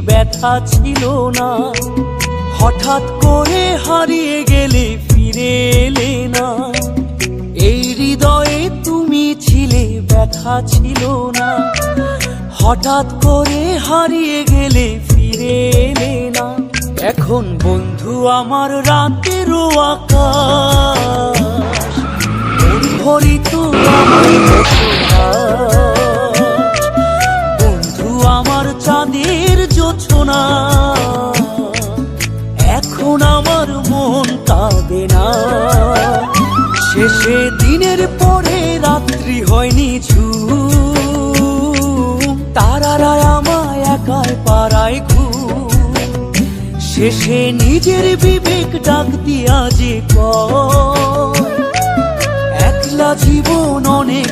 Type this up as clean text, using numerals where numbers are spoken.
ব্যথা ছিল না। হঠাৎ করে হারিয়ে গেলে ফিরে এলে না। এই হৃদয়ে তুমি ছিলে ব্যথা ছিল না। হঠাৎ করে হারিয়ে গেলে ফিরে এলে না। এখন বন্ধু আমার রাতেরও আকাশ, পরিহরিত আমার বন্ধু আমার চাঁদের জোছনা। এখন আমার মন কাঁদে না। শেষে দিনের পরে রাত্রি হয়নি ঝুম, তারারা আমায় একাই পাড়ায় ঘুম। শেষে নিজের বিবেক ডাক দিয়া যে কয়, একলা জীবন অনেক